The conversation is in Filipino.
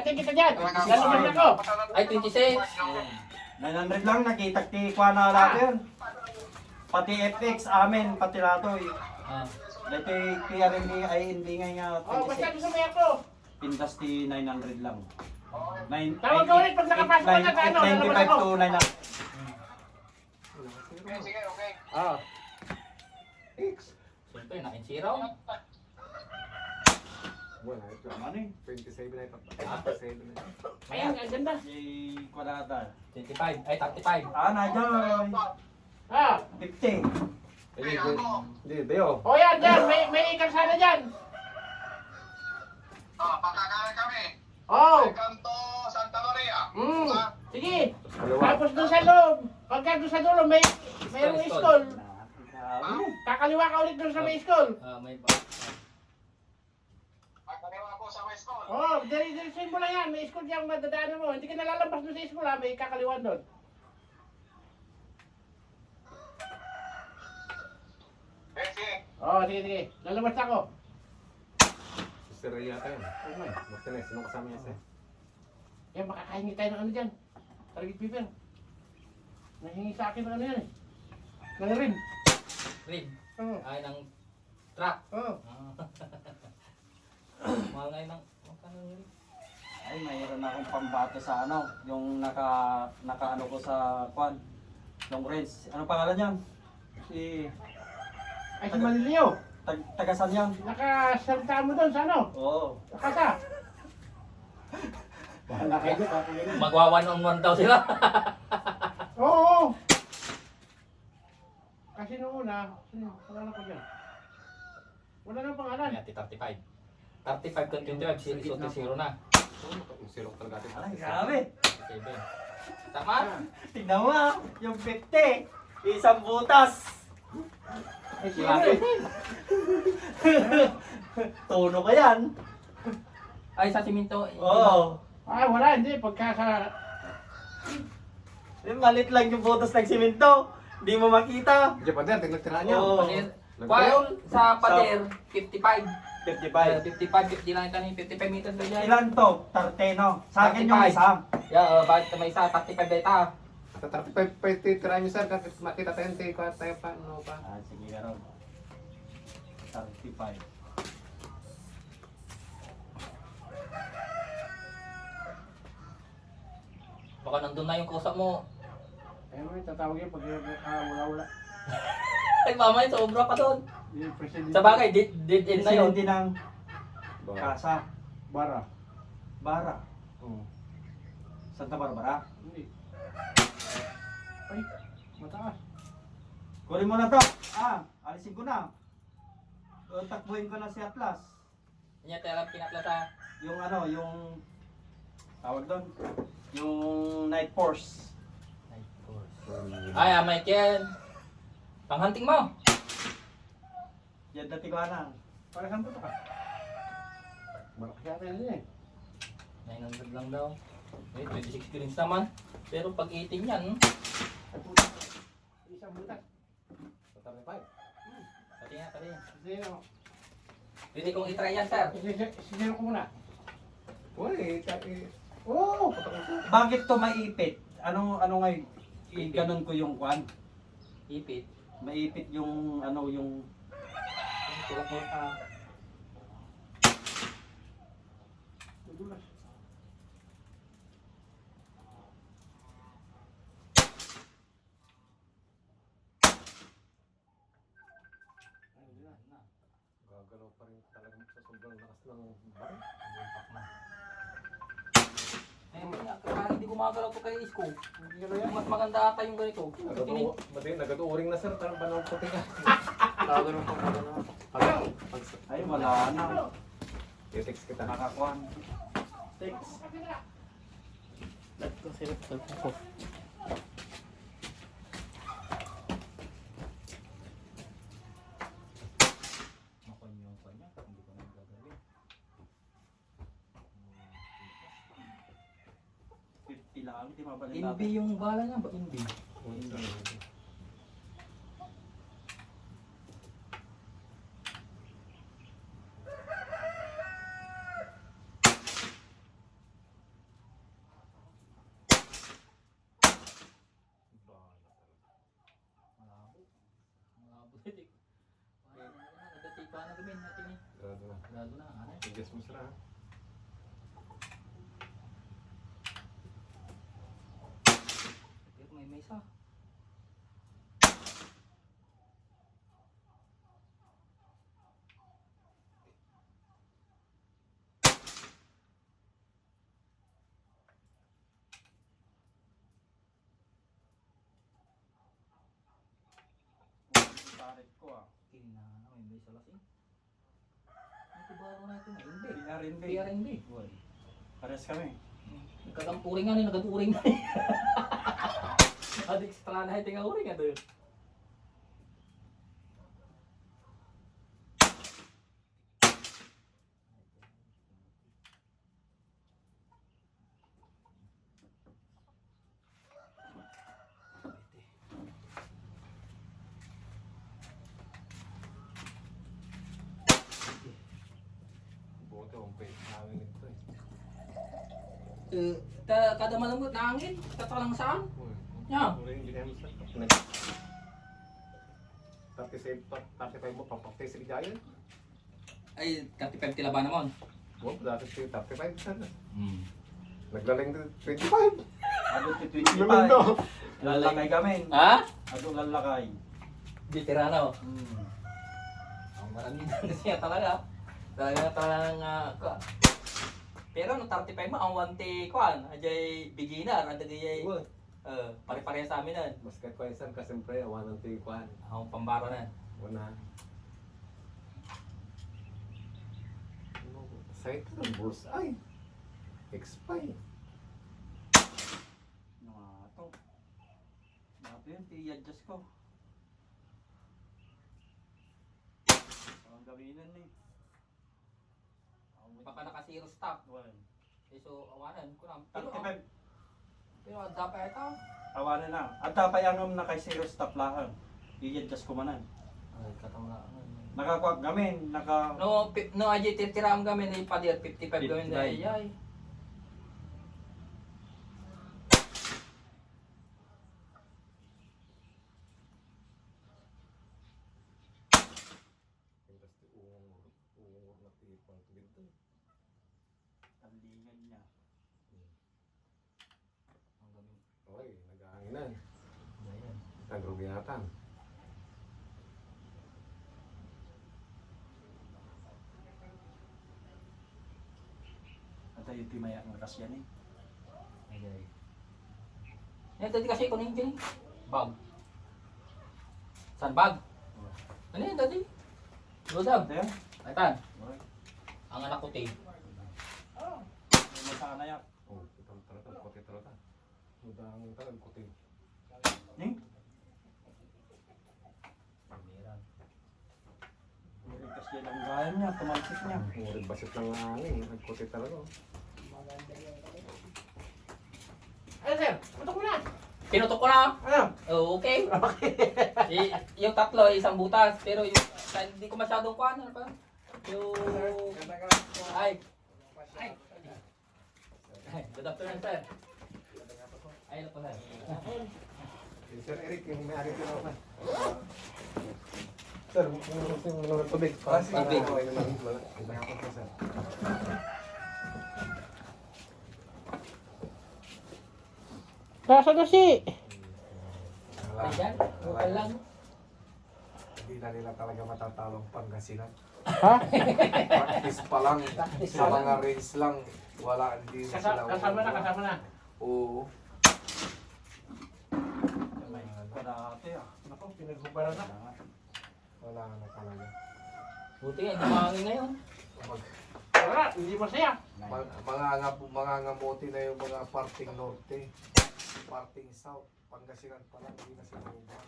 Dating kita dyan. Lalabas ako. Ay, 26. 900 lang, nakita-tikwa na lahat yun. Pati FX, amin, pati lato. Ah. Dito PRMD ay hindi nga Oh, basta 26. gusto mo ako. Pintas ti 900 lang. Tawag ka ulit pag nakapasok ka na ano. 95 to 900. Sige, okay. Ah. Siyempre, nakin zero. Wala, ito Ano eh? 27 na ito. Ah. 27 na ito. Ayan, ang ganda. Si Kwadata. 25. Ay, 35. Nadyan. Ah. 50. Hindi, Beo. O yan, dyan. May kalsada dyan. Patakalan kami. Oh. Kanto Santa Maria. Sige. Dalawa. Tapos doon sa loob. Pagka doon sa dulo, mayroong school. Kakaliwa ka ulit doon sa may school. Ah, may Pagkaniwa ko sa may school. Oh, diretso mo lang yan. May school diyang madadaanan mo. Hindi ka nalalabas doon sa school ha. May kakaliwan doon. Sige. Oh, sige. Lalabas ako. Si Ray yata yun. Martinez, sino kasama niya siya? Yan, makakahingi tayo ng ano dyan. Target paper. Nahingi sa akin ng ano yan eh. Ng rim. rim. Oo. Ay, ng truck. Oo. Ah. Mahal ngayon ng... Magkano yung rim? Ay, mayroon akong pambato sa ano, yung naka ko sa kwan. Long range. Anong pangalan niyan? Si Ay, si Manilio. Tagasan yan. Nakasalita mo doon sa ano? Oo. Nakasa. Bahala kayo doon. Ako yun. Magwa 1-on-1 daw sila. Oo. Kasi noong una, pangalan ko dyan. Wala nang pangalan. Yan, 35. 35 to 25, 0 na. Sirok talaga ito. Ay, grabe. 7. Tama? Tingnan mo ah, yung 50. Isang butas. Ay, siyempre. Tono ka yan. Ay, sa siminto. Oo. Ay, wala. Hindi. Pagka sa... Malit lang yung butas ng simento. Hindi mo makita. Diyan pa din, tignan niya. Oo. Pader. Kung sa pader, 55. 55. 55, 50 lang ito ni 55 meters ba yan? Ilan to? Tarteno. Sa akin yung 35. isa. Yeah, bakit may isa, 35 data. Sa 35 pa titira niyo sir, kasi makita tayo tayo pa, ano pa. Sige karon. 35. Baka nandun na yung kusap mo. Ayun mo, tatawagin pag wala-wala. Ay, mamay, sobra pa doon. Yung president. Sa bagay, did end na yun. Presidente ng Kasa. Bara. Bara. Oo. Santa Barbara. Hindi. Ay, mataas. Kunin mo na to. Alisin ko na. Takbuhin ko na si Atlas. Yan, tayo lang pinakla sa... Yung ano, yung tawag doon. Yung Night Force. Ay, Michael. Panghunting mo. Yan dati ko na. Para saan po ito ka? Malaki yata yan eh. 900 lang daw. Eh, 26 greens naman. Pero pag 18 yan, Ay, puta. Isang butas. Sa 35. pati nga, pati. Zero. Pwede kong itry yan, sir. Zero ko muna. Uy, Oo. Bakit to maipit? Ano nga ganun ko yung kwan? Ipit. Maipit yung ano yung Tulak mo ka. Madulas. gagalaw pa rin talaga sa sobrang lakas ng bar. Parang hindi gumagalaw to kay Isko. Mas maganda ata yung ganito. Nagatuuring na sir, parang banang puti ka. ay wala na. I-text kita. Nakakwan. Thanks. Makon yung kanya, hindi ko na gagawin. 50 lang, hindi mabalik Inbi yung bala niya ba? Inbi. Adjust mo sila, ha? May mesa. Tarik ko ah. Kinana, may mesa lasing. Ay, tibaro na ito na. Hindi. PRNB. PRNB. Pares kami. Nagkakampuring nga nagkaturing na Adik extra na ito nga uring nga doon. Buti, umpay. Hangin ito, eh. Kada malamot na hangin, katalang saan? Uy, Yeah. ulit yung ginamit sa 35 mo, pampapay sa gigayan. Ay, 35 tila ba naman? Wow, dati siya 35 sana. Hmm. Naglalang din 25. Adult to Naman daw. 25. Lalakay kami. Ha? Adult lalakay. Veterano. Ang marami din siya talaga. Pero no 35 mo ang wante kuan, ajay beginner, adagay Uy, pare-pareha sa amin nan. basket ko isan ka siyempre, awanan tayo kuhan. Ang pambara na. Una. Sa'yo ito ng bullseye. Expire. Ano nga to? Bato yun, i-adjust ko. Ang gawinan eh. Baka naka zero stop. Well, So awanan ko lang. 35. Pero dapat ito. Awanan na. At dapat yung naka zero stop lang. I-adjust ko manan. Ay katama. Nakakuha kami, No ajay titiram kami ni padir 55 gawin 55. na ay. Industry uungur na tipang dito. Talingan niya. Ang gamin. Okay, nag-aanginan. Ayan. Nagrugingatan. At tayo timaya ng kasyan eh. Okay. Yan tadi kasi kunin din. Bag. Saan bag? Ano yan tadi? Lodab. Ito yan. Aitan. Ang anak ko te. May masana yan. Oh, itong talaga, kote talaga. Udang talaga, kote. Ning? Pamiran. May kasyan ang gaya niya, tumalsik niya. Murid basit lang ang hangin, nagkote talaga. Oh. Ano sir? Putok mo na! Pinutok ko na. Ano? Oh, okay. Yung tatlo, isang butas. Pero yung, hindi ko masyadong kuhan. Ano pa? Yung... Ay. Ay. Good afternoon, sir. Ay, ano po, sir? Sir Eric, yung may-ari ko na ako. Sir, kung gusto mo ng tubig. Tubig. Okay naman. Ibang ako po, sir. Nasa na si? Ayan, bukal lang. Hindi na nila talaga matatalong Pangasinan. Ha? Practice pa lang. Sa mga race lang. Wala, hindi na sila. Kasama na. Oo. May kadate ah. Naku, pinaghubaran na. Wala na talaga. Buti nga, hindi mahangin ngayon. Wala, hindi masaya. Mga ngamote na yung mga parting norte. Parting south. Pangasinan pa lang, hindi na sila ubang.